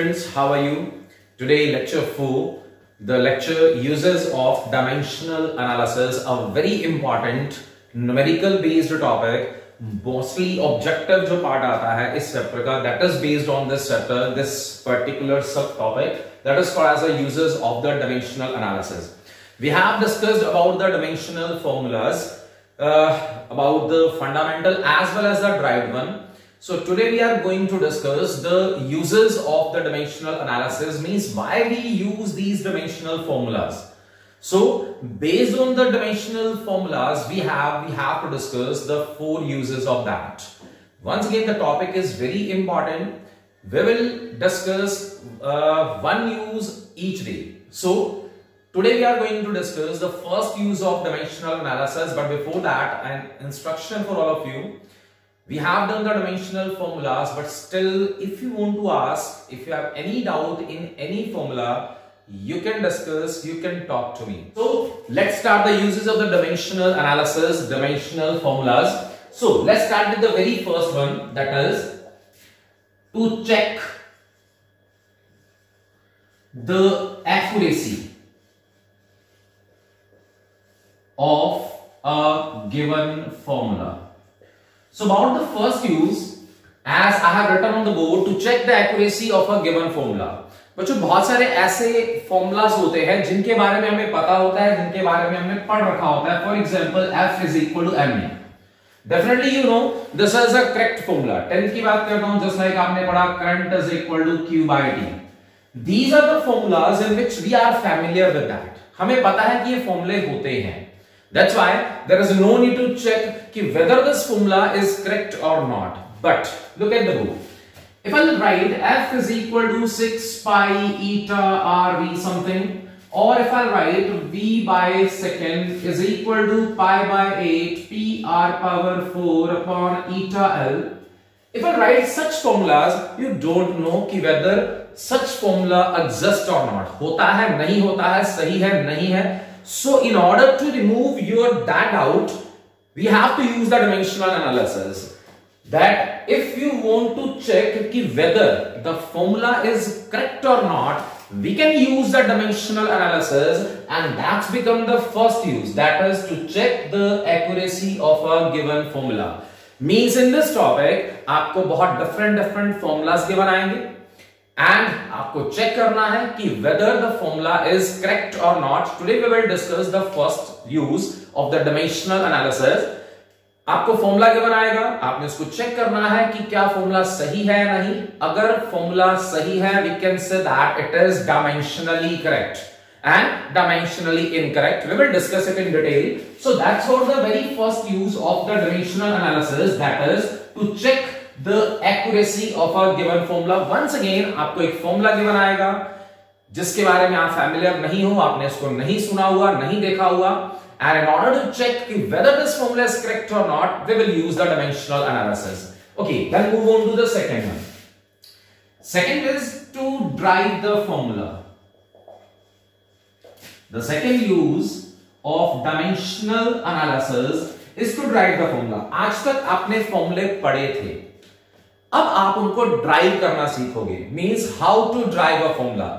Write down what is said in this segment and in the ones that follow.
students, how are you? Today lecture 4, the lecture uses of dimensional analysis, a very important numerical based topic, mostly objective जो part आता है इस chapter का, that is based on this chapter, this particular subtopic that is called as the uses of the dimensional analysis. We have discussed about the dimensional formulas, about the fundamental as well as the derived one. So today we are going to discuss the uses of the dimensional analysis, means why we use these dimensional formulas. So based on the dimensional formulas we have to discuss the 4 uses of that. Once again, the topic is very important. We will discuss one use each day. So today we are going to discuss the first use of dimensional analysis, but before that, an instruction for all of you. We have done the dimensional formulas, but still if you want to ask, if you have any doubt in any formula, you can discuss, you can talk to me. So let's start the uses of the dimensional analysis, dimensional formulas. So let's start with the very first one, that is to check the accuracy of a given formula. So about the first use, as I have written on the board, to check the accuracy of a given formula. बच्चों बहुत सारे ऐसे formulas होते हैं जिनके बारे में हमें पता होता है, जिनके बारे में हमने पढ़ रखा होता है. For example F is equal to ma. Definitely you know this is a correct formula. 10th की बात करता हूं, just like आपने पढ़ा current is equal to Q by T. These are the formulas in which we are familiar with that. हमें पता है कि ये फॉर्मूले होते हैं. That's why there is no need to check whether this formula is correct or not. But look at the book. If I'll write F is equal to 6 pi eta RV something, or if I write V by second is equal to pi by 8 P R power 4 upon eta L. If I write such formulas, you don't know whether such formula exists or not. होता है, नहीं होता है, सही है, नहीं है. So in order to remove that doubt, we have to use the dimensional analysis. That if you want to check whether the formula is correct or not, we can use the dimensional analysis, and that's become the first use, that is to check the accuracy of a given formula. Means in this topic आपको बहुत different formulas given आएंगे, and आपको check करना है कि whether the formula is correct or not. Today we will discuss the first use of the dimensional analysis. आपको formula given आएगा, आपने उसको चेक करना है कि क्या फॉर्मूला सही है या नहीं. अगर फॉर्मूला सही है, we can say that it is dimensionally correct, and dimensionally incorrect, we will discuss it in detail. So that's what the very first use of the dimensional analysis, that is to check the accuracy of a given formula. Once again आपको एक formula given आएगा जिसके बारे में आप familiar नहीं हो, आपने उसको नहीं सुना हुआ, नहीं देखा हुआ, and in order to check whether this formula is correct or not, we will use the dimensional analysis. Okay, then move on to the second one. Second is to derive the formula. The second use of dimensional analysis is to derive the formula. आज तक आपने फॉर्मूले पढ़े थे, अब आप उनको derive करना सीखोगे. Means how to derive a formula.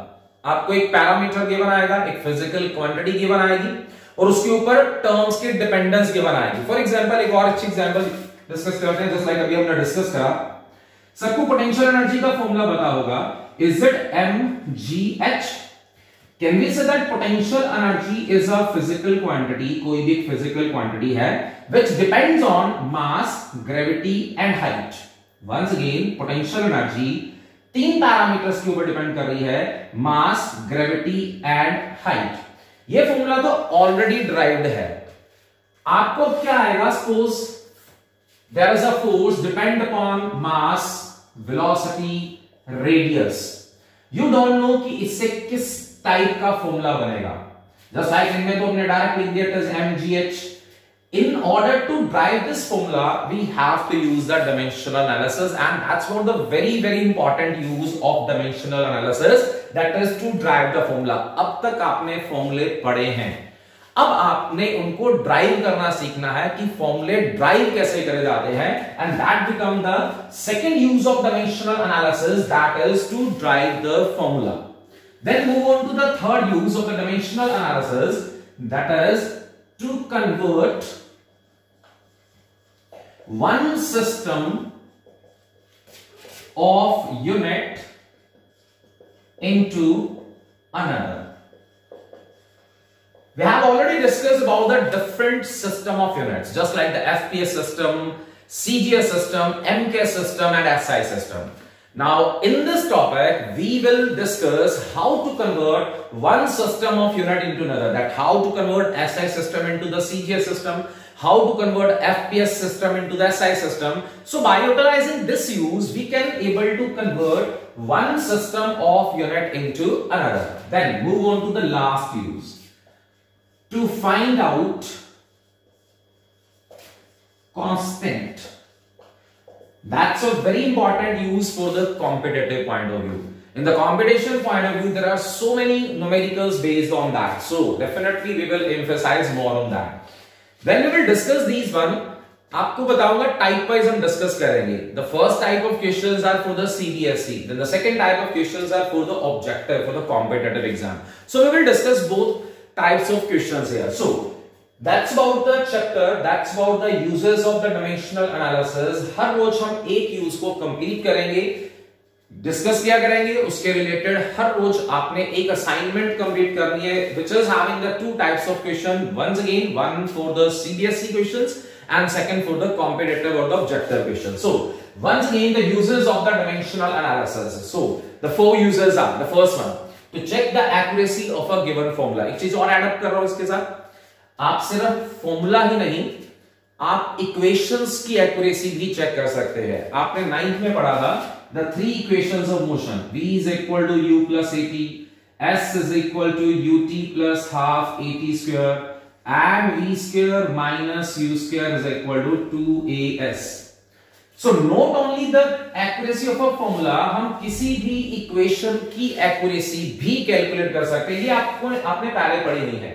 आपको एक पैरामीटर गिवन आएगा, एक फिजिकल क्वांटिटी गिवन आएगी, और उसके ऊपर टर्म्स की डिपेंडेंस गिवन आएगी. फॉर एग्जांपल एक और अच्छी एग्जांपल डिस्कस करते हैं, जस्ट लाइक अभी हमने डिस्कस करा. सबको पोटेंशियल एनर्जी का फॉर्मूला पता होगा. Is it mgh? Can we say that potential energy is a physical quantity, कोई भी एक फिजिकल क्वांटिटी है which depends on mass, gravity and height. Once again potential energy 3 parameters के ऊपर डिपेंड कर रही है, मास, ग्रेविटी एंड हाइट. ये फॉर्मूला तो ऑलरेडी डिराइव्ड है. आपको क्या आएगा, suppose there is a force depend upon mass, velocity, radius. You don't know कि इससे किस टाइप का फॉर्मूला बनेगा. जस्ट लाइक इनमें तो हमने डायरेक्ट लिख दिया, it is mgh. In order to derive this formula, we have to use the dimensional analysis, and that's one of the very important use of dimensional analysis, that is to derive the formula. अब तक आपने फॉर्मूले पढ़े हैं, अब आपने उनको derive करना सीखना है कि फॉर्मूले ड्राइव कैसे करे जाते हैं, and that become the second use of dimensional analysis, that is to derive the formula. Then move on to the third use of the dimensional analysis, that is to convert one system of unit into another. We have already discussed about the different system of units, just like the FPS system, CGS system, MK system and SI system. Now in this topic we will discuss how to convert one system of unit into another, that how to convert SI system into the CGS system, how to convert FPS system into the SI system. So by utilizing this use we can able to convert one system of unit into another. Then move on to the last use, to find out constant. That's a very important use for the competitive point of view. In the competition point of view, there are so many numericals based on that. So definitely we will emphasize more on that. Then we will discuss these one. आपको बताऊंगा type wise हम discuss करेंगे. The first type of questions are for the CBSE. Then the second type of questions are for the objective, for the competitive exam. So we will discuss both types of questions here. So that's about the chapter, that's about the uses of the dimensional analysis. हर रोज हम एक use को complete करेंगे, discuss किया करेंगे, उसके related हर रोज आपने एक assignment complete करनी है, which is having the two types of question. Once again, one for the CBSE questions and second for the competitive or the objective questions. So once again, the uses of the dimensional analysis. So the four uses are, the first one, to check the accuracy of a given formula. एक चीज और add up कर रहा हूं इसके साथ, आप सिर्फ फॉर्मूला ही नहीं, आप इक्वेशंस की एक्यूरेसी भी चेक कर सकते हैं. आपने 9th में पढ़ा था the three equations of motion. v is equal to u plus at, s is equal to ut plus half at square and v square minus u square is equal to 2as. So not only the accuracy of a formula, हम किसी भी equation की accuracy भी calculate कर सकते हैं. ये आपने पहले पढ़ी नहीं है.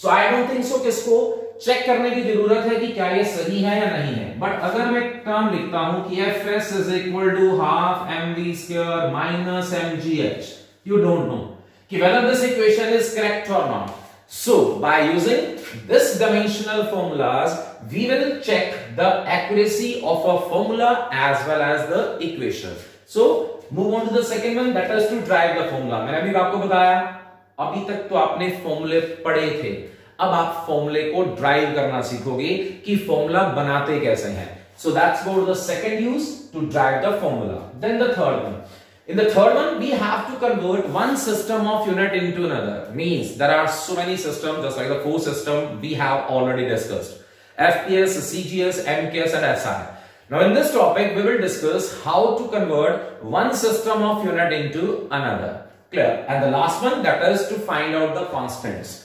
सो आई डोंट थिंक सो किसको चेक करने की जरूरत है कि क्या ये सही है या नहीं है. बट अगर मैं टर्म लिखता हूं कि fs is equal to half mv square minus mgh, you don't know कि whether this equation is correct or not. So by using this dimensional formulas we will check the accuracy of a formula as well as the equation. So move on to the second one, that is to drive the formula. मैंने अभी आपको बताया, अभी तक तो आपने फॉर्मूले पढ़े थे, अब आप फॉर्मूले को ड्राइव करना सीखोगे कि फॉर्मूला बनाते कैसे हैं. So that's about the second use, to derive the formula. Then the third one, in the third one we have to convert one system of unit into another. Means there are so many systems, just like the four system we have already discussed: FPS, CGS, MKS and SI. Now in this topic we will discuss how to convert one system of unit into another. Clear? And the last one, that is to find out the constants.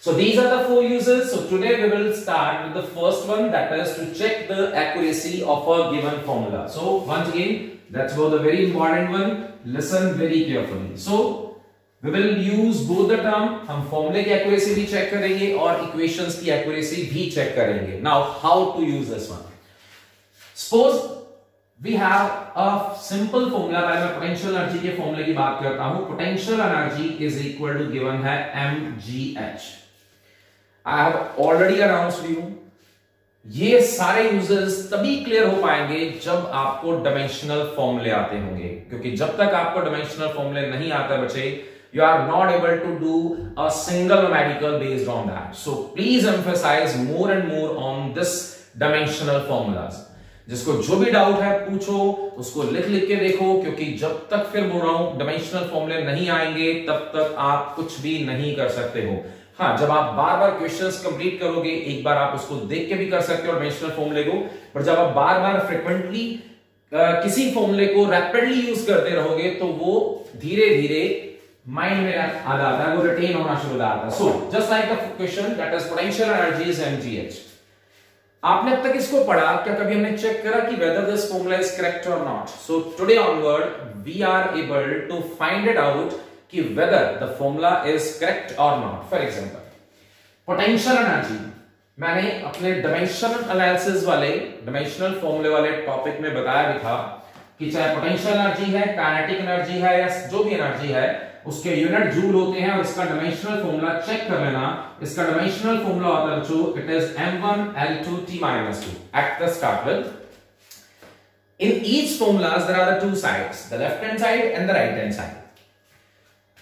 So these are the four uses. So today we will start with the first one, that is to check the accuracy of a given formula. So once again, that's about the very important one. Listen very carefully. So we will use both the term. हम formula की accuracy भी check करेंगे और equations की accuracy भी check करेंगे. Now how to use this one? Suppose we have a simple formula. पहले मैं potential energy के formula की बात करता हूं. Potential energy is equal to given है mgh. I have already announced you. ये सारे यूजेस तभी क्लियर हो पाएंगे जब आपको डायमेंशनल फॉर्मूले आते होंगे, क्योंकि जब तक आपको डायमेंशनल फॉर्मूले नहीं आते बच्चे, you are not able to do a single numerical based on that. So please emphasize more and more on this dimensional formulas. जिसको जो भी डाउट है पूछो, उसको लिख के देखो, क्योंकि जब तक, फिर बोल रहा हूं, डायमेंशनल फॉर्मूले नहीं आएंगे तब तक आप कुछ भी नहीं कर सकते हो. हाँ, जब आप बार बार क्वेश्चंस कंप्लीट करोगे, एक बार आप उसको देख के भी कर सकते हो डायमेंशनल फॉर्मूले को, पर जब आप बार बार फ्रीक्वेंटली किसी फॉर्मूले को रैपिडली यूज करते रहोगे तो वो धीरे धीरे माइंड में आ जाता है, वो रिटेन होना शुरू हो जाता है. So just like the question, that is potential energy is mgh. आपने अब तक इसको पढ़ा, क्या कभी हमने चेक करा कि whether this formula is correct or not? So today onward we are able to find it out कि whether the formula is correct or not. For example, potential energy मैंने अपने डायमेंशनल एनालिसिस वाले dimensional फॉर्मूले वाले topic में बताया भी था कि चाहे पोटेंशियल एनर्जी है, काइनेटिक एनर्जी है या जो भी एनर्जी है उसके यूनिट जूल होते हैं और इसका डायमेंशनल फॉर्मूला चेक कर लेना। इसका डायमेंशनल फॉर्मूला होता है बच्चों, it is m1l2t-2 at the start with. In each formulas there are the two sides, the left hand side and the right hand side.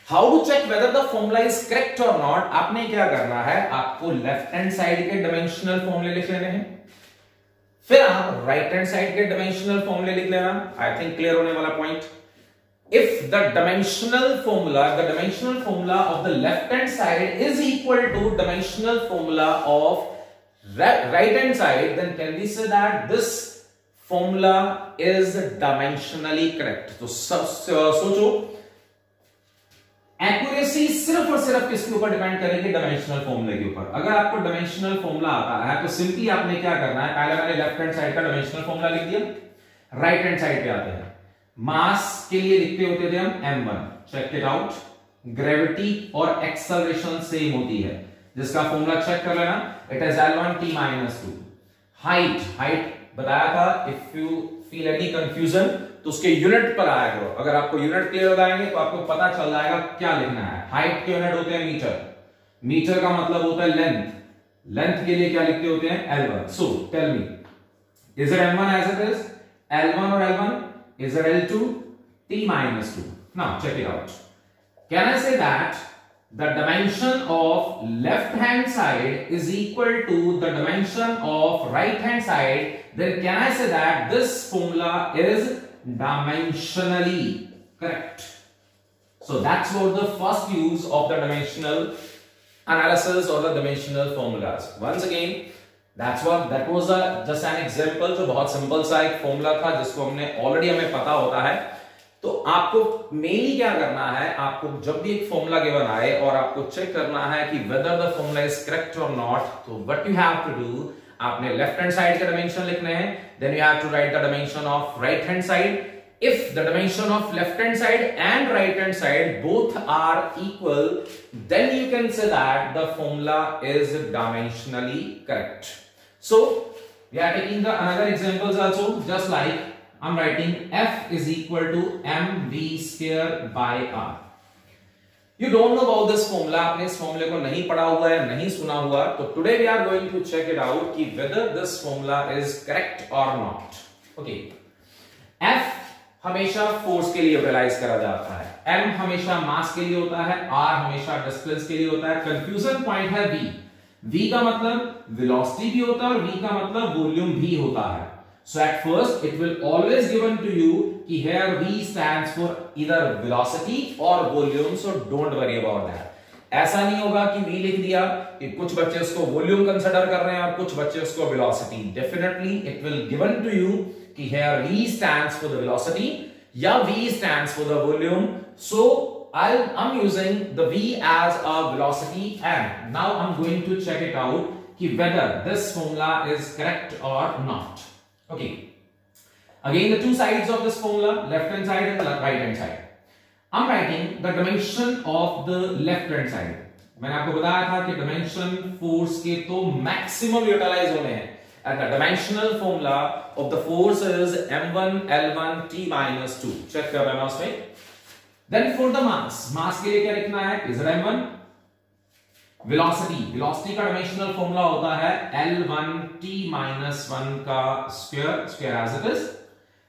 How to check whether the formula is correct or not? आपने क्या करना है, आपको left hand side के dimensional फॉर्मूले लिख लेने हैं, फिर आप राइट हैंड साइड के डायमेंशनल फॉर्मूले लिख लेना। आई थिंक क्लियर होने वाला point. If the dimensional formula of the left hand side is equal to dimensional formula of right hand side, then can we say that this formula is dimensionally correct? तो सोचो, accuracy सिर्फ और सिर्फ किसके ऊपर depend करेगी, dimensional फॉर्मूले के ऊपर। अगर आपको डायमेंशनल फॉर्मूला आता है तो सिंपली आपने क्या करना है, पहले मैंने लेफ्ट हैंड साइड का डायमेंशनल फॉर्मूला लिख दिया, राइट हैंड साइड पे आते हैं। मास के लिए लिखते होते थे हम m1, check it out. Gravity और एक्सेलरेशन सेम होती है, जिसका फॉर्मूला चेक कर लेना, इट इज l1t-2। हाइट बताया था, if you feel any confusion तो उसके यूनिट पर आया करो। अगर आपको यूनिट क्लियर हो जाएंगे तो आपको पता चल जाएगा क्या लिखना है। हाइट के यूनिट होते हैं मीटर, मीटर का मतलब होता है लेंथ, लेंथ के लिए क्या लिखते होते हैं, l1। So tell me, is it m1 as it is, l1 और l1, is it l2t-2? Now check it out. Can I say that the dimension of left hand side is equal to the dimension of right hand side? Then can I say that this formula is dimensionally correct? So that's what the first use of the dimensional analysis or the dimensional formulas. Once again, that was just an example, जो बहुत simple सा एक formula था जिसको हमें पता होता है। तो आपको मेनली क्या करना है, आपको जब भी एक फॉर्मूला गिवन आए और आपको चेक करना है कि whether the formula is correct or not, तो what you have to do, आपने लेफ्ट हैंड साइड के डायमेंशन लिखने हैं, then you have to write the dimension of right hand side. If the dimension of left hand side and right hand side both are equal, then you can say that the formula is dimensionally correct. So we are taking the another examples also, just like I'm writing F is equal to mv square by r. You don't know about this formula, आपने इस फॉर्मूले को नहीं पढ़ा हुआ है, नहीं सुना हुआ, तो today we are going to check it out कि whether this formula is correct or not. Okay. F हमेशा फोर्स के लिए यूटिलाइज करा जाता है, m हमेशा मास के लिए होता है, r हमेशा डिस्टेंस के लिए होता है। कंफ्यूजन पॉइंट है v, v का मतलब वेलोसिटी भी होता है और v का मतलब वॉल्यूम भी होता है। So at first it will always given to you कि here v stands for either velocity और volume, so don't worry about that. ऐसा नहीं होगा कि v लिख दिया कि कुछ बच्चे उसको वॉल्यूम कंसीडर कर रहे हैं और कुछ बच्चे उसको velocity. Definitely it will given to you कि here v stands for the velocity या v stands for the volume. So I'm using the v as a velocity and now I'm going to check it out कि whether this formula is correct or not. Okay. Again the two sides of this formula, left hand side and right hand side. I'm writing the dimension of the left hand side. मैंने आपको बताया था कि dimension force के तो maximum utilize होने हैं। And the dimensional formula of the force is m1 l1 t-2. Check कर लेना उसमें। Then for the mass, mass के लिए क्या लिखना है? Is it m1? Velocity, velocity का dimensional formula होता है l1 t-1 का square as it is,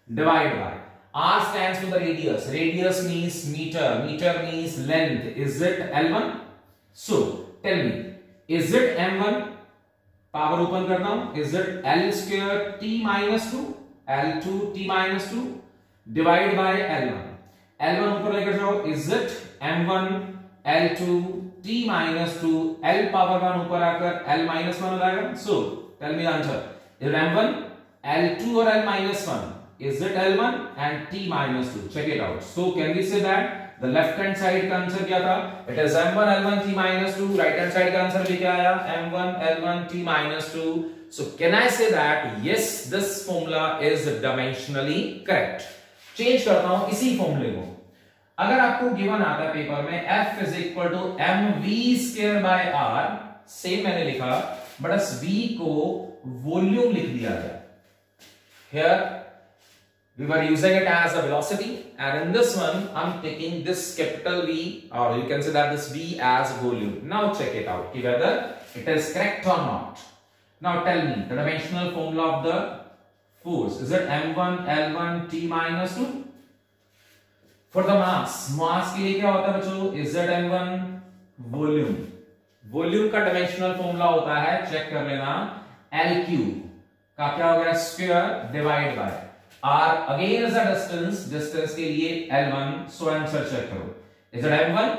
divide by r stands for the radius. Radius means meter, meter means length. Is it l1? So tell me, is it m1? Power open करता हूं, is it l square t-2 l2 t-2 divide by l1 ऊपर लेकर जाओ, is it m1 l2 t-2 l power 1 ऊपर आकर l-1 हो जाएगा। So tell me the answer, is m1 l2 और l-1, is it l1 and t-2? check it out. So can we say that the left hand side का answer क्या था? It is m1 l1 t-2. right hand side का answer भी क्या आया? m1 l1 t-2. So can I say that yes, this formula is dimensionally correct? Change करता हूं इसी फॉर्मूले को। अगर आपको गिवन आता है पेपर में f is equal to mv square by r, same मैंने लिखा, बट इस v को वॉल्यूम लिख दिया गया. Here we were using it as a velocity, and in this one I'm taking this capital V, or you can say that this V as volume. Now check it out, whether it is correct or not. Now tell me the dimensional formula of the force. Is it m1 l1 t minus 2? For the mass के लिए क्या होता है बच्चों? Is it m1 volume? Volume का dimensional formula होता है, check कर लेना, L क्यूब का क्या हो गया? Square divide by R again is a distance, distance के लिए L1. सो आंसर चेक करो. Is it m1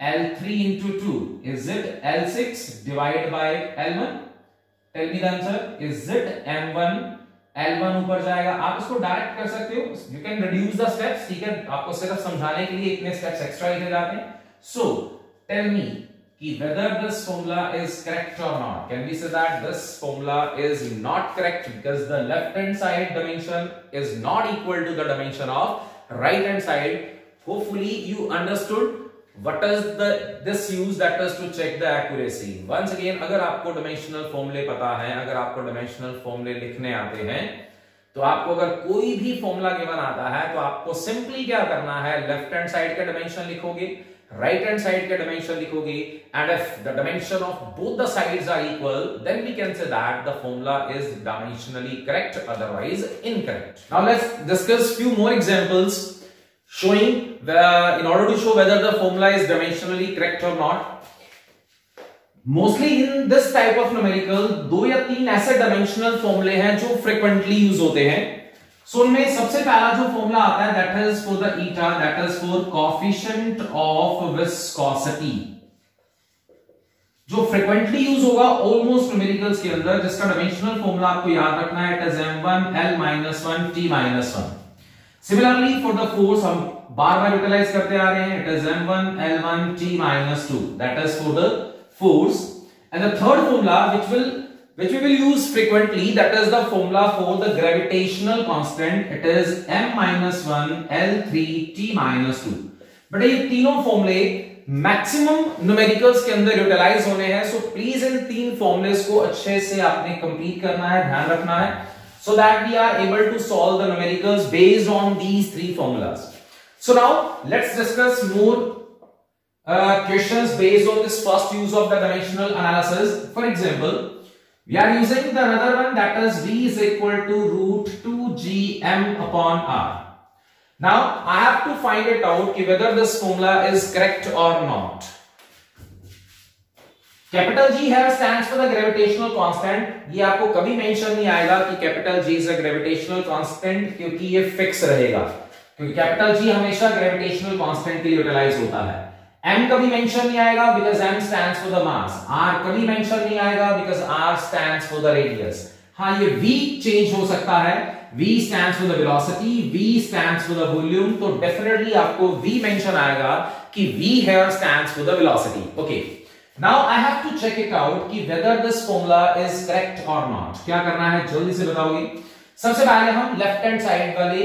L3 into 2? Is it L6 divided by L1? Tell me the answer. Is it m1 L1 ऊपर जाएगा? आप इसको direct कर सकते हो. You can reduce the steps. ठीक है, आपको सिर्फ समझाने के लिए इतने स्टेप्स एक्स्ट्रा लिखे जाते हैं. So tell me whether this formula is correct or not. Can we say that this formula is not correct because the left hand side dimension is not equal to the dimension of right hand side? Hopefully you understood what is this use, that is to check the accuracy. Once again, अगर आपको dimensional formula पता है, अगर आपको dimensional formula लिखने आते हैं, तो आपको अगर कोई भी फॉर्मूला गिवन आता है तो आपको सिंपली क्या करना है? लेफ्ट हैंड साइड का डायमेंशन लिखोगे, राइट हैंड साइड का डायमेंशन लिखोगे, and if the dimension of both the sides are equal, then we can say that the formula is dimensionally correct, otherwise incorrect. Now let's discuss few more examples showing in order to show whether the formula is dimensionally correct or not. Mostly in this type of numerical, 2 या 3 ऐसे dimensional फॉर्मूले हैं जो frequently use होते हैं. सो उनमें सबसे पहला जो फॉर्मूला आता है, that is for the eta, that is for coefficient of viscosity, जो फ्रीक्वेंटली यूज होगा ऑलमोस्ट न्यूमेरिकल्स के अंदर, जिसका डायमेंशनल फॉर्मूला आपको याद रखना है. It is m1 l-1 t-1. Similarly for the force, हम बार बार यूटिलाइज करते आ रहे हैं. It is m1 l1 t-2. That is for the force. And the third formula which we will use frequently, that is the formula for the gravitational constant. It is m-1 l3 t-2. But ये तीनों फॉर्मूले maximum numericals के अंदर utilise होने हैं. So please in 3 formulas को अच्छे से आपने कंप्लीट करना है, ध्यान रखना है, so that we are able to solve the numericals based on these 3 formulas. So now let's discuss more questions based on this first use of the dimensional analysis. For example, we are using the another one, that is V is equal to root 2gm upon r. Now I have to find it out whether this formula is correct or not. Capital G here stands for the gravitational constant. ये आपको कभी mention नहीं आएगा कि capital G is a gravitational constant, क्योंकि ये fix रहेगा, क्योंकि कैपिटल G हमेशा ग्रेविटेशनल कांस्टेंट के लिए यूटिलाइज होता है. M कभी मेंशन नहीं आएगा because M stands for the mass. R कभी मेंशन नहीं आएगा because R stands for the radius. हाँ, ये V चेंज हो सकता है. V stands for the velocity, V stands for the volume, तो डेफिनेटली आपको V मेंशन आएगा कि V here stands for the velocity. Okay. Now I have to check it out कि whether this formula is correct or not. क्या करना है जल्दी से बताओगे. सबसे पहले हम लेफ्ट हैंड साइड वाले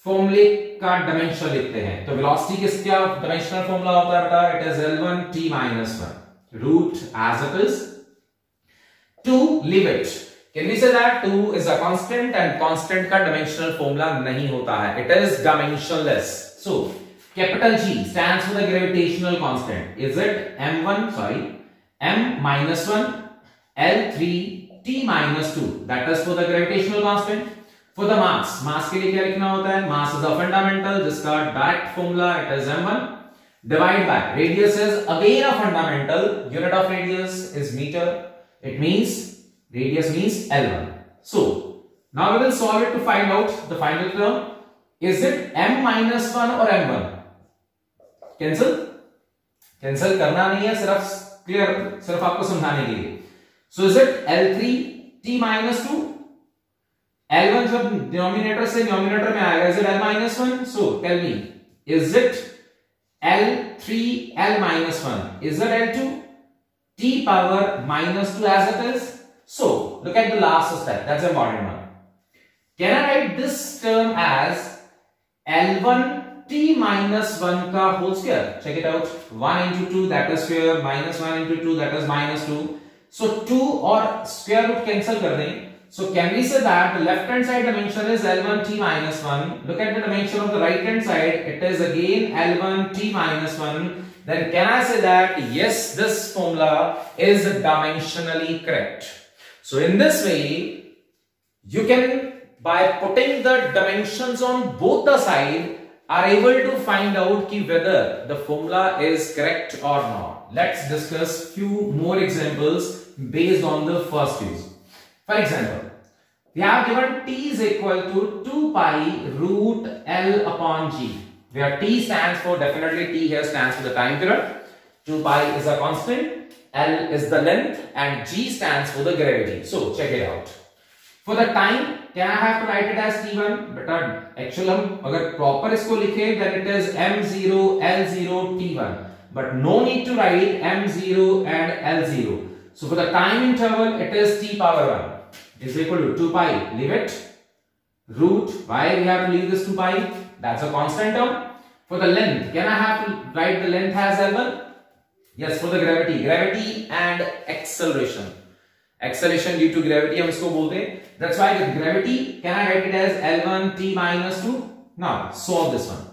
फॉर्मूले का डायमेंशन लिखते हैं. तो वेलोसिटी किसका डायमेंशनल फॉर्मूला होता है बेटा? It is l1 t-1 root as it is 2. Leave it. Can we say that 2 is a constant, and constant का डायमेंशनल फॉर्मूला नहीं होता है. It is dimensionless. So capital G stands for the gravitational constant. Is it m-1 l3 t-2? That is for the gravitational constant. For the mass के लिए क्या लिखना होता है? Mass is a fundamental, जिसका direct formula it is m1 divide by radius is again a fundamental. Unit of radius is meter. It means radius means l1. So now we will solve it to find out the final term. Is it m-1 or m1? Cancel करना नहीं है, सिर्फ clear, सिर्फ आपको समझाने के लिए. सो is it l3 t-2? l1 जब डिनोमिनेटर से न्यूमरेटर में आएगा, is it l-1? So tell me, is it l3 l-1? Is it l2 t power -2 as it is? So look at the last step, that's an important one. Can I write this term as l1 t minus 1 का whole square. Check it out. 1 into 2 that is square, minus 1 into 2 that is minus 2. So 2 और square root cancel कर दें. So can we say that the left hand side dimension is L1 t minus 1. Look at the dimension of the right hand side. It is again L1 t minus 1. Then can I say that yes, this formula is dimensionally correct. So in this way, you can, by putting the dimensions on both the side, are able to find out ki whether the formula is correct or not. Let's discuss few more examples based on the first use. For example, we have given t is equal to 2 pi root L upon g, where t stands for, definitely t here stands for the time period, 2 pi is a constant, L is the length, and g stands for the gravity. So check it out. For the time, can I have to write it as t1? But actually हम अगर proper इसको लिखे, then it is m0 l0 t1. But no need to write m0 and l0. So for the time interval, it is t power 1 is equal to 2 pi. Leave it. Root. Why we have to leave this 2 pi? That's a constant term. For the length, can I have to write the length as L1? Yes. For the gravity and acceleration. Acceleration due to gravity हम इसको बोलते हैं. That's why with gravity, can I write it as L1 t minus 2? Now solve this one.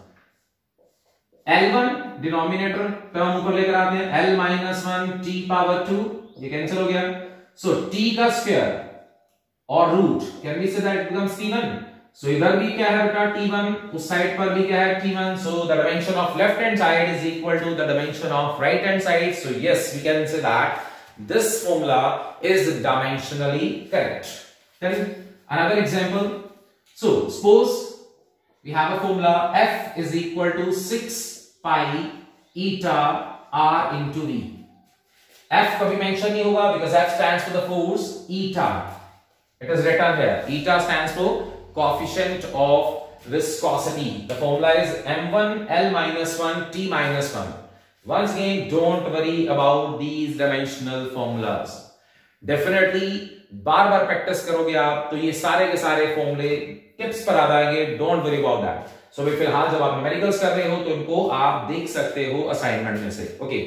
L1 denominator term ऊपर लेकर आते हैं. L minus 1 t power 2, ये cancel हो गया. So t का स्क्वायर और root, can we say that it becomes t1. So इधर भी क्या है बेटा t1, उस साइड पर भी क्या है t1. So the dimension of left hand side is equal to the dimension of right hand side. So yes, we can say that this formula is dimensionally correct. Then another example. So suppose we have a formula F is equal to 6 pi eta r into v. F कभी mention नहीं होगा because F stands for the force eta. It is written here. Eta stands for coefficient of viscosity. The formula is m1 l minus 1 t minus 1. Once again, don't worry about these dimensional formulas. Definitely bar bar practice करोगे आप तो ये सारे के सारे फॉर्मूले tips पर आ जाएंगे. Don't worry about that. So अभी फिलहाल जब आप न्यूमेरिकल्स कर रहे हो तो इनको आप देख सकते हो असाइनमेंट में से. Okay,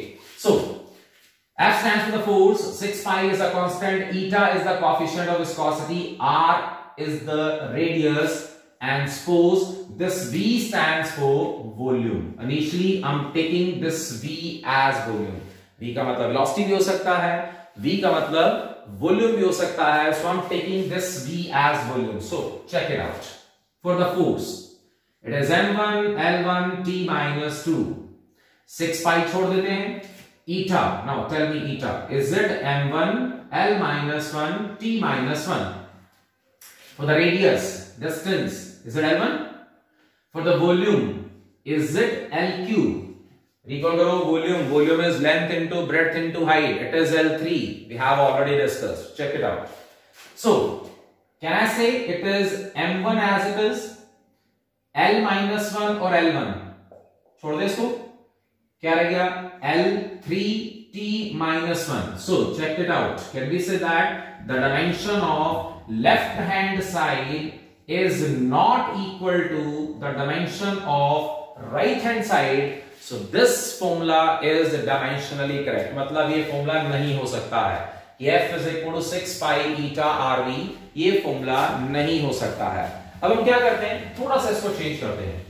so F stands for the force, 6 pi is a constant, eta is the coefficient of viscosity, r is the radius, and suppose this v stands for volume. Initially I'm taking this v as volume. v का मतलब velocity भी हो सकता है, v का मतलब volume भी हो सकता है. So I'm taking this v as volume. So check it out. For the force, it is m1 l1 t minus 2. 6 pi छोड़ देते हैं. Eta, now tell me eta, is it m1 l minus 1 t minus 1? For the radius, distance, is it L1? For the volume, is it LQ? Recall करो volume. Volume is length into breadth into height. It is L3. We have already discussed. Check it out. So, can I say it is M1 as it is? L minus 1 or L1? छोड़ दे इसको. क्या रह गया? L3 t minus 1. So, check it out. Can we say that the dimension of left hand side is not equal to the dimension of right hand side? So this formula is dimensionally correct. मतलब ये formula नहीं हो सकता है कि F is equal to 6 pi eta RV. ये formula नहीं हो सकता है. अब हम क्या करते हैं, थोड़ा सा इसको चेंज करते हैं.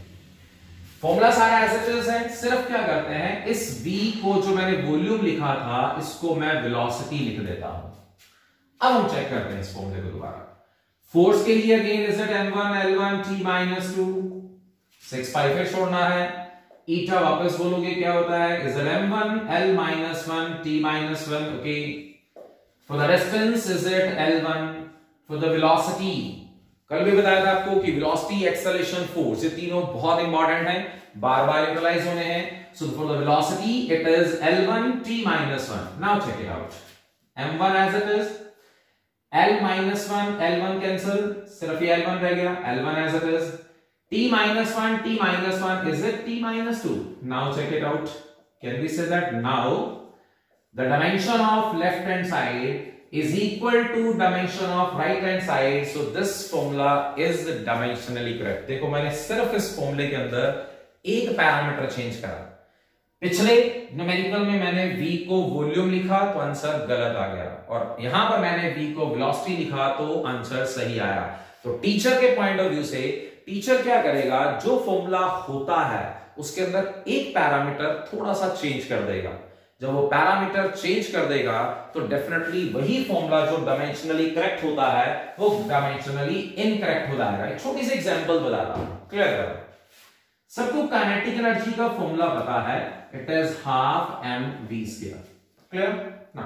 फॉर्मूला सारा एज इट इज है, सिर्फ क्या करते हैं, इस v को जो मैंने वॉल्यूम लिखा था इसको मैं वेलोसिटी लिख देता हूं. अब हम चेक करते हैं इस फॉर्मूले को दोबारा. फोर्स के लिए again is it m1 l1 t minus 2. 6 pi फिर छोड़ना है. ईटा वापस बोलोगे क्या होता है, is it m1 l minus 1 t minus 1. Okay, for the distance is it l1. For the velocity, कल भी बताया था आपको कि वेलोसिटी, एक्सेलरेशन, फोर्स, ये तीनों बहुत इंपॉर्टेंट हैं, बार बार यूटिलाइज होने हैं. So for the velocity it is l1 t minus 1. Now check it out. m1 as it is, L minus 1, L1 cancel, सिर्फ ये L1 रह गया. L1 as it is. T minus 1, T minus 1, is it T minus 2? Now check it out. Can we say that now the dimension of left hand side is equal to dimension of right hand side? So this formula is dimensionally correct. देखो मैंने सिर्फ इस फॉर्मूले के अंदर एक parameter change करा। पिछले न्यूमेरिकल में मैंने v को वॉल्यूम लिखा तो आंसर गलत आ गया, और यहां पर मैंने v को वेलोसिटी लिखा तो आंसर सही आया। तो टीचर के पॉइंट ऑफ व्यू से टीचर क्या करेगा, जो फॉर्मूला होता है उसके अंदर एक पैरामीटर थोड़ा सा चेंज कर देगा। जब वो पैरामीटर चेंज कर देगा तो डेफिनेटली वही फॉर्मूला जो डायमेंशनली करेक्ट होता है वो डायमेंशनली इनकरेक्ट हो जाएगा। एक छोटी सी एग्जांपल बता रहा हूं, क्लियर करो। सबको काइनेटिक एनर्जी का फॉर्मूला पता है, it is half mv²। Clear ना?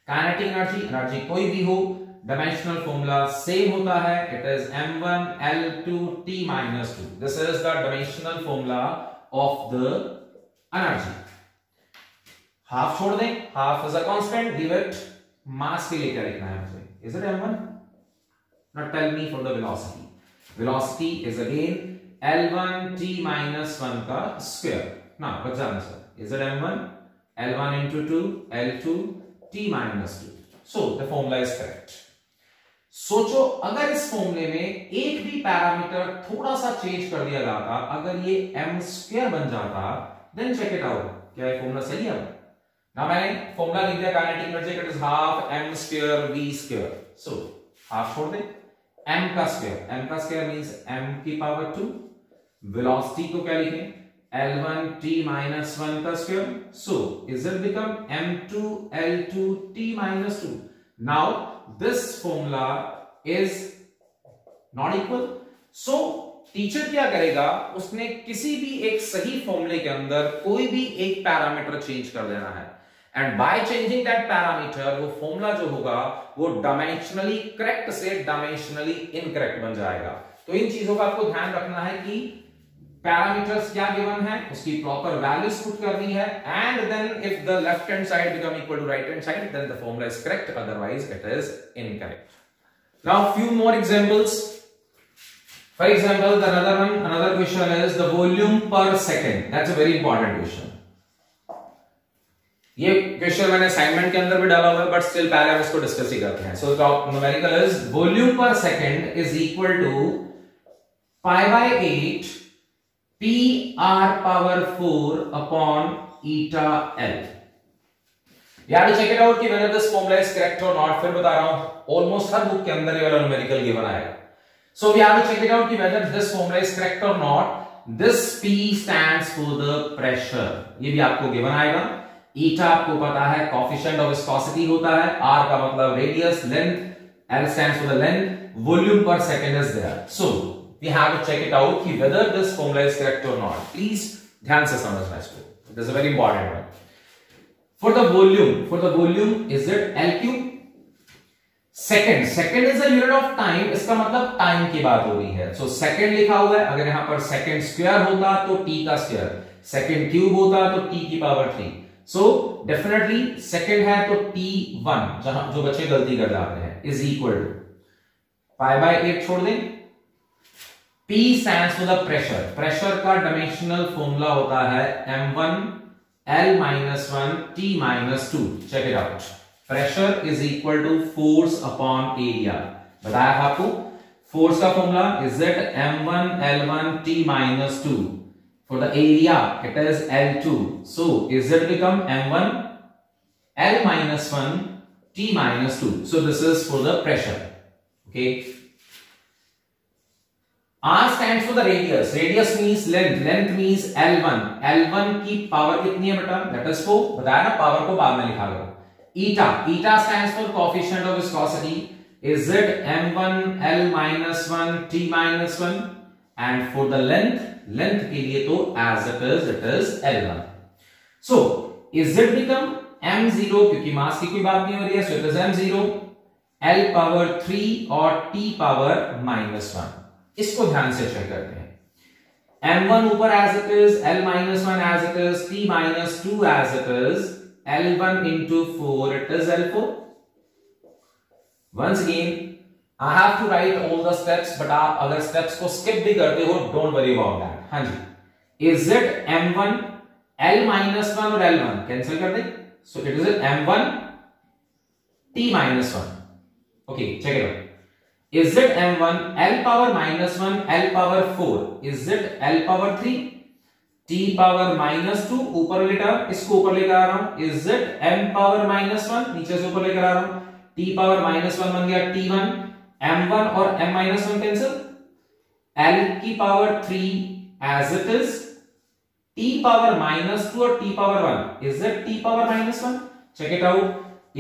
काइनेटिक एनर्जी, एनर्जी कोई भी हो, डायमेंशनल फॉर्मूला सेम होता है, it is m1 l2 t-2। This is the dimensional formula of the energy. Half छोड़ दें, half is a constant, leave it. Mass के लिए क्या लिखना है मुझे, is it m1? Now tell me for the velocity. Velocity is again L1 t-1 का square. ना what's the answer? Is it m1? L1 into 2 L2 t-2। So the formula is correct. सोचो अगर इस फॉर्मूले में एक भी पैरामीटर थोड़ा सा चेंज कर दिया जाता, अगर ये m² बन जाता, देन चेक इट आउट, क्या ये फॉर्मूला सही है? ना मैंने फॉर्मूला लिख दिया kinetic energy, it is half m² v²। So half छोड़ दे, m का स्क्वायर मींस m की पावर 2। वेलोसिटी को क्या लिखें, L1 t-1 का square. So is it become m2 L2 t-2। Now this formula is not equal. So teacher क्या करेगा, उसने किसी भी एक सही फॉर्मूले के अंदर कोई भी एक पैरामीटर चेंज कर देना है, and by changing that parameter वो फॉर्मूला जो होगा वो डायमेंशनली करेक्ट से डायमेंशनली इनकरेक्ट बन जाएगा। तो इन चीजों का आपको ध्यान रखना है कि पैरामीटर्स क्या गिवन है, उसकी प्रॉपर वैल्यूज पुट करनी है, and then if the left hand side become equal to right hand side then the formula is correct, otherwise it is incorrect. Now few more examples. For example, another question is the volume per second. That's a very important question. ये question मैंने assignment के अंदर भी डाला हुआ है, but still पहले हम इसको डिस्कस ही करते हैं। So numerical is volume per second is equal to π/8 PR⁴ upon eta L। You have to check it out कि whether this formula is correct or not। फिर बता रहा हूं, ऑलमोस्ट हर बुक के अंदर ये वाला न्यूमेरिकल गिवन आएगा। So we have to check it out कि whether this formula is correct or not। This P stands for the pressure, ये भी आपको गिवन आएगा। eta आपको पता है coefficient of viscosity होता है, R का मतलब radius, length, L stands for the length, volume per second is there। So we have to check it out कि whether this formula is correct or not। Please ध्यान से समझना इसको, it is a very important one। For the volume is it L cube? Second is a unit of time, इसका मतलब time की बात हो रही है। सो सेकंड लिखा हुआ है, अगर यहां पर सेकंड स्क्वायर होता तो t का स्क्वायर, सेकंड क्यूब होता तो t की पावर 3। सो डेफिनेटली सेकंड है तो t1, जहां जो बच्चे गलती कर जाते हैं, इज इक्वल टू π/8 छोड़ दें। P stands for the pressure, pressure का डायमेंशनल फॉर्मूला होता है m1 L-1 t-2। Check it out. Pressure is equal to force upon area, बताया था आपको। फोर्स का formula is it m1 L1 t-2। For the area it is L2। So is it become m1 L-1 t-2। So this is for the pressure. Okay, R stands for the radius, radius means length, length means L1, L1 की power कितनी है बेटा, that is 4, बताया ना, power को बाद में लिखा करो। eta stands for coefficient of viscosity, is it m1 L-1 t-1, and for the length के लिए तो as it is L1। so is it become m0, क्योंकि मास की कोई बात नहीं हो रही है, so it is m0 L power 3 और t पावर -1। इसको ध्यान से चेक करते हैं। m1 ऊपर as it is, L-1 as it is, t-2 as it is, L1 into 4 it is L4। once again I have to write all the steps, but आप अगर steps को skip भी करते हो, don't worry about that। हाँ जी, is it m1 L-1 और L1 cancel कर दे, so it is m1 t-1। okay, check it out। Is it m1 l power -1 l power 4? Is it l power 3 t power -2 ऊपर लेकर इसको ऊपर लेकर आ रहा हूं. Is it m power -1 नीचे से ऊपर लेकर आ रहा हूं. t power -1 बन गया t1. m1 और m -1 कैंसिल. l की power 3 as it is. t power -2 और t power 1. Is it t power -1? Check it out.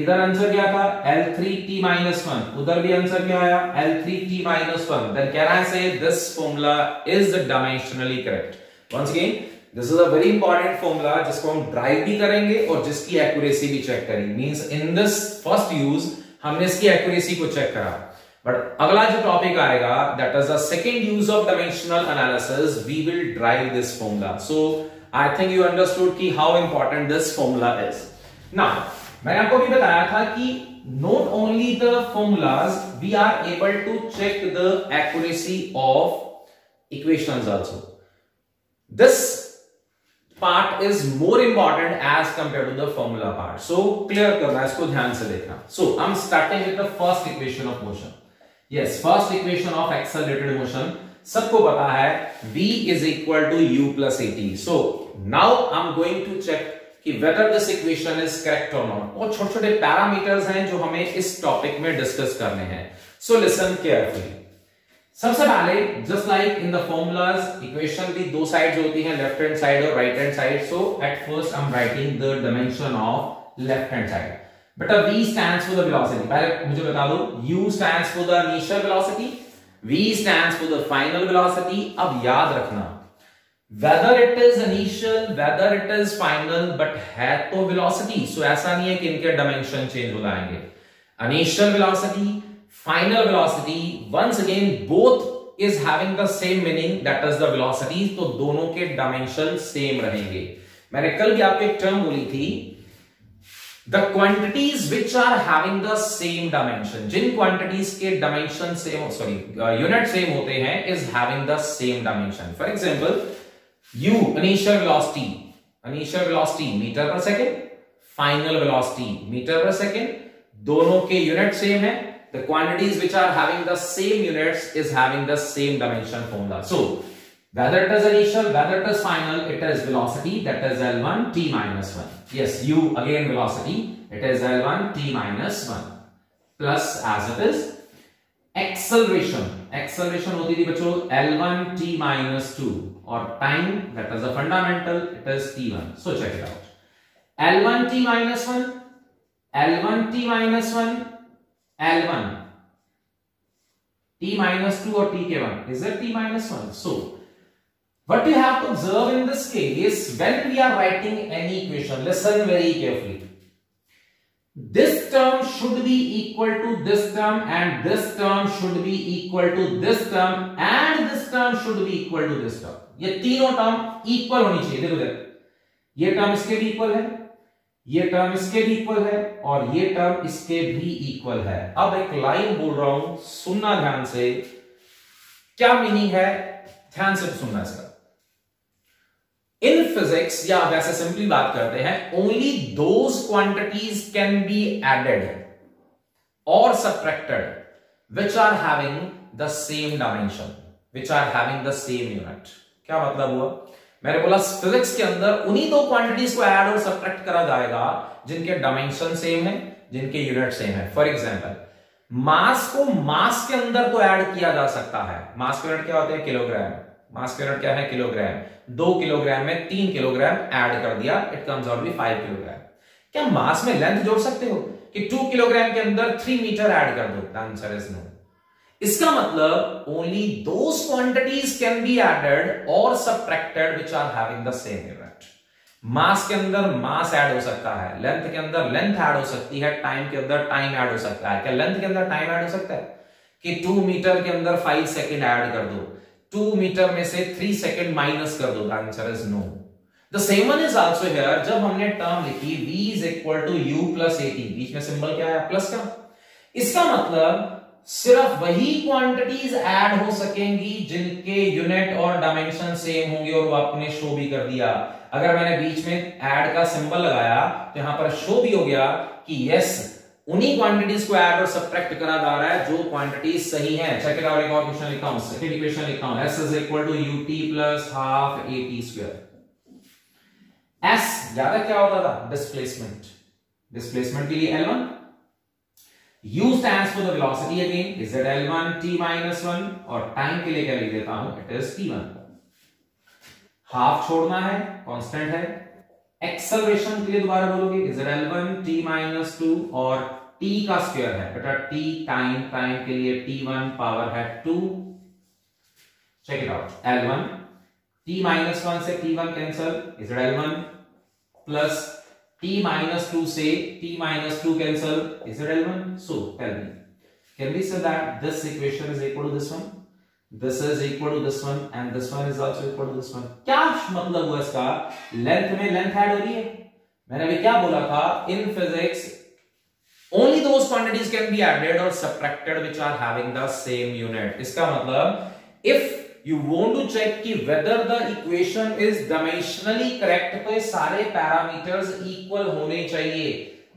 इधर आंसर क्या था L3t-1. उधर भी आंसर क्या आया L3t-1. Then can I say this formula is dimensionally correct? Once again, this is a very important formula जिसको हम ड्राइव भी करेंगे और जिसकी एक्यूरेसी भी चेक करेंगे. Means in this first use हमने इसकी एक्यूरेसी को चेक करा, बट अगला जो टॉपिक आएगा that is the second use of dimensional analysis. We will derive this formula. So I think you understood कि how important this formula is. Now मैंने आपको भी बताया था कि not only the formulas we are able to check the accuracy of equations also. This part is more important as compare to the formula part. So clear करना, इसको ध्यान से देखना. So I am starting with the first equation of motion. Yes, first equation of accelerated motion सबको पता है v is equal to u plus at. So now I'm going to check कि whether this equation is correct or not. और छोटे-छोटे parameters हैं जो हमें इस टॉपिक में डिस्कस करने हैं. So listen carefully. सबसे पहले just like in the formulas, equation भी दो साइड्स होती हैं, लेफ्ट हैंड साइड और right hand side. So at first I'm writing the dimension of left hand side. बेटा v stands for the velocity. पहले मुझे बता दो, u stands for the initial velocity, v stands for the final velocity. अब याद रखना whether it is initial, whether it is final, but है तो velocity. So ऐसा नहीं है कि इनके dimension change हो जाएंगे. Initial velocity, final velocity, once again both is having the same meaning, that is the velocity. तो दोनों के dimension same रहेंगे. मैंने कल भी आपको एक term बोली थी, the quantities which are having the same dimension, Jin quantities के dimension same, unit same होते हैं, is having the same dimension. For example, u initial velocity metre per second, final velocity metre per second, दोनों के unit same है. The quantities which are having the same units is having the same dimension formula. So whether it is initial, whether it is final, it is velocity, that is L1 t minus 1. Yes, u again velocity, it is L1 t minus 1 plus as it is acceleration होती थी बच्चों L1 t minus 2 और time that is a fundamental, it is t1. So check it out. L1 t minus 1, L1 t minus 1, L1 t minus 2 और t के 1. Is it t minus 1? So what you have to observe in this case when we are writing any equation, listen very carefully. This term should be equal to this term and this term should be equal to this term and this term should be equal to this term. ये तीनों term equal होनी चाहिए. देखो ये term इसके भी equal है, ये टर्म इसके भी इक्वल है और ये टर्म इसके भी इक्वल है. अब एक लाइन बोल रहा हूं, सुनना ध्यान से. क्या मीनिंग है, ध्यान से सुनना इसका. इन फिजिक्स या वैसे सिंपली बात करते हैं, only those quantities can be added और subtracted which are having the same dimension, which are having the same unit. क्या मतलब हुआ, मैंने बोला फिजिक्स के अंदर उन्हीं दो क्वांटिटीज को ऐड और सब्ट्रैक्ट करा जाएगा जिनके डायमेंशन सेम है, जिनके यूनिट सेम है. फॉर एग्जांपल, मास को मास के अंदर तो ऐड किया जा सकता है. मास के यूनिट क्या होते हैं, किलोग्राम. मास का यूनिट क्या है, किलोग्राम. 2 किलोग्राम में 3 किलोग्राम ऐड कर दिया, it comes out be 5 kilogram. क्या मास में लेंथ जोड़ सकते हो कि 2 किलोग्राम के अंदर 3 मीटर ऐड कर दो? The answer is no. इसका मतलब only those quantities can be added और subtracted which are having the same unit. Mass के अंदर मास ऐड हो सकता है, लेंथ के अंदर लेंथ ऐड हो सकती है, टाइम के अंदर टाइम ऐड हो सकता है. क्या लेंथ के अंदर टाइम ऐड हो सकता है कि 2 मीटर के अंदर 5 सेकेंड ऐड कर दो, 2 मीटर में से 3 सेकेंड माइनस कर दो? The answer is no. The same one is also here. जब हमने टर्म लिखी v is equal to u plus at, बीच में सिंबल क्या है, प्लस का. इसका मतलब सिर्फ वही क्वांटिटीज ऐड हो सकेंगी जिनके यूनिट और डायमेंशन सेम होंगे, और वो आपने शो भी कर दिया. अगर मैंने बीच में ऐड का सिंबल लगाया तो यहां पर शो भी हो गया कि यस, उन्हीं क्वांटिटीज को ऐड और सब्ट्रैक्ट करा जा रहा है जो क्वांटिटीज सही हैं। Check it out. एक और क्वेश्चन लिखता हूं, सेकंड इक्वेशन लिखता हूं, s is equal to ut plus half at square. s ज्यादा क्या होता था? डिस्प्लेसमेंट। डिस्प्लेसमेंट के लिए L1, u stands for the velocity again, is it L1 t minus 1, और टाइम के लिए क्या लिख देता हूं, it is t1। हाफ छोड़ना है, कांस्टेंट है। एक्सेलरेशन के लिए दोबारा बोलोगे, is it L1 t minus 2, और t का स्क्वायर है बेटा t टाइम, टाइम के लिए t1 पावर है 2। Check it out. L1 t minus 1 से t1 cancel, is it L1 plus t minus 2 से t minus 2 cancel, is it L1? So tell me, can we say that this equation is equal to this one, this is equal to this one, and this one is also equal to this one? क्या मतलब हुआ इसका? Length में length add हो रही है। मैंने अभी क्या बोला था, in physics only those quantities can be added or subtracted which are having the same unit। इसका मतलब if you want to check कि whether the equation is dimensionally correct, तो ये सारे पैरामीटर्स इक्वल होने चाहिए।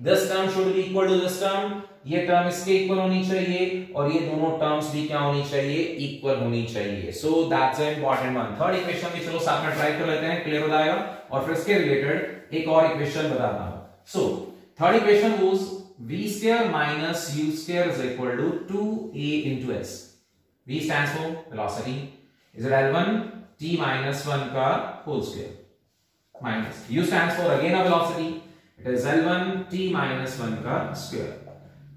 this term should be equal to this term, ये term इसके इक्वल होनी चाहिए, और ये दोनों टर्म्स भी क्या होनी चाहिए? इक्वल होनी चाहिए। so that's an important one। Third equation भी चलो साथ में ट्राई कर लेते हैं, क्लियर हो जाएगा। और फिर इसके रिलेटेड एक और इक्वेशन बताता हूं। so third equation goes v square minus u square is equal to 2a into s। v stands for velocity, is it L1 t minus 1 का whole square, minus u stands for again a velocity, it is L1 t minus 1 का square।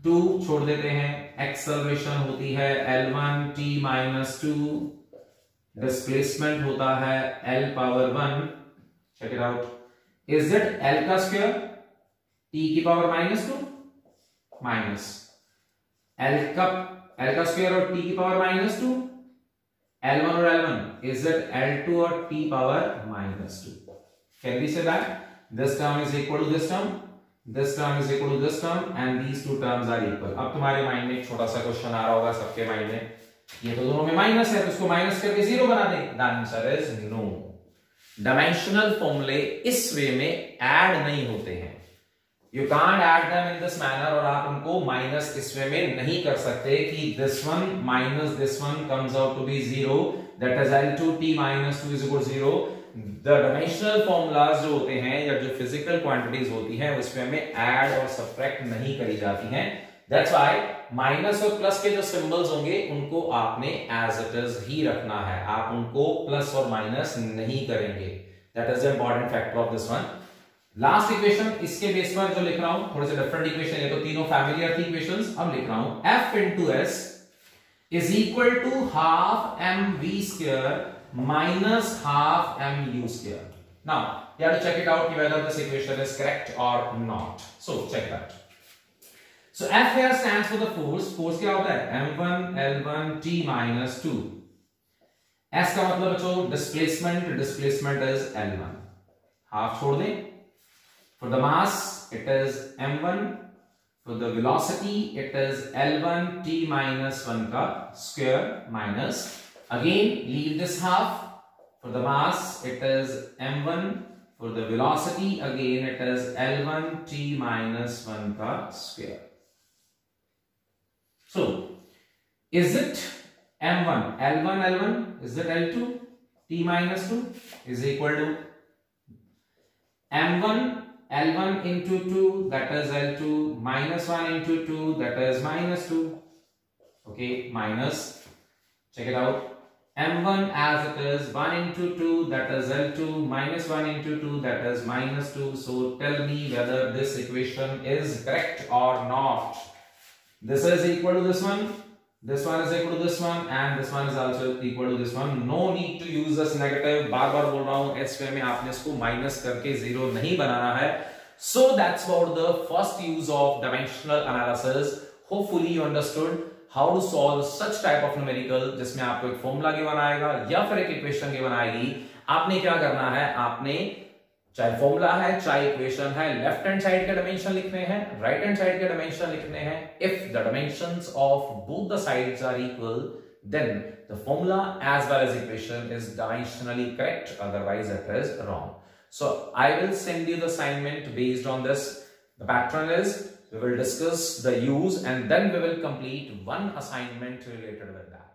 2 छोड़ देते हैं, acceleration होती है L1 t minus 2, displacement होता है L power 1। Check it out, is it L का स्क्वायर t की पावर माइनस 2 माइनस L का स्क्वायर और t की पावर माइनस 2, L1 और L1, is it L2 और t power minus 2? Can we say that this term is equal to this term, this term is equal to this term, and these two terms are equal? अब तुम्हारे mind में एक छोटा सा question आ रहा होगा सबके माइंड में, ये तो दोनों में माइनस है, तो इसको माइनस करके जीरो बना दे। The answer is no। Dimensional फॉर्मूले इस वे में ऐड नहीं होते हैं। You can't add them in this manner, और आप उनको माइनस इस वे में नहीं कर सकते कि this one minus this one comes out to be 0, that is L2 t minus 2 is equal to 0। The dimensional formulas जो होते हैं या जो physical quantities होती हैं उसमें हमें add और subtract नहीं करी जाती हैं। That's why माइनस और प्लस के जो सिंबल्स होंगे उनको आपने as it is ही रखना है, आप उनको प्लस और माइनस नहीं करेंगे। That is the important factor of this one। Last equation इसके बेस पर जो लिख रहा हूं, थोड़े से डिफरेंट इक्वेशन, ये तो तीनों फैमिलियर थी इक्वेशंस। अब लिख रहा हूं f into s is equal to half mv square minus half mu square। now you have to check it out whether this equation is correct or not, so check that। so f here stands for the force, force क्या होता है? m1 l1 t minus 2। s का मतलब बच्चों displacement, displacement is l1, half छोड़ दें। For the mass, it is m1. For the velocity, it is L1 t minus 1 का square minus, again leave this half. For the mass, it is m1. For the velocity, again it is L1 t minus 1 का square. So, is it m1 L1 L1? Is it L2 t minus 2 is equal to m1 L1 into 2, that is L2, minus 1 into 2, that is minus 2, okay, minus, check it out, m1 as it is 1 into 2, that is L2, minus 1 into 2, that is minus 2, so tell me whether this equation is correct or not। This is equal to this one, this one is equal to this one, and this one is also equal to this one। no need to use this negative, बार बार बोल रहा हूं इस वे में आपने इसको minus करके zero नहीं बनाना है। so that's about the first use of dimensional analysis। hopefully you understood how to solve such type of numerical जिसमें आपको एक फॉर्मूला गिवन आएगा या फिर एक इक्वेशन गिवन आएगी। आपने क्या करना है, आपने चाहे फॉर्मूला है चाहे इक्वेशन है, लेफ्ट हैंड साइड के डायमेंशन लिखने हैं, राइट हैंड साइड के डायमेंशन लिखने हैं। If the dimensions of both the sides are equal, then the formula as well as equation is dimensionally correct, otherwise it is wrong। so I will send you the assignment based on this। the pattern is we will discuss the use and then we will complete one assignment related with that.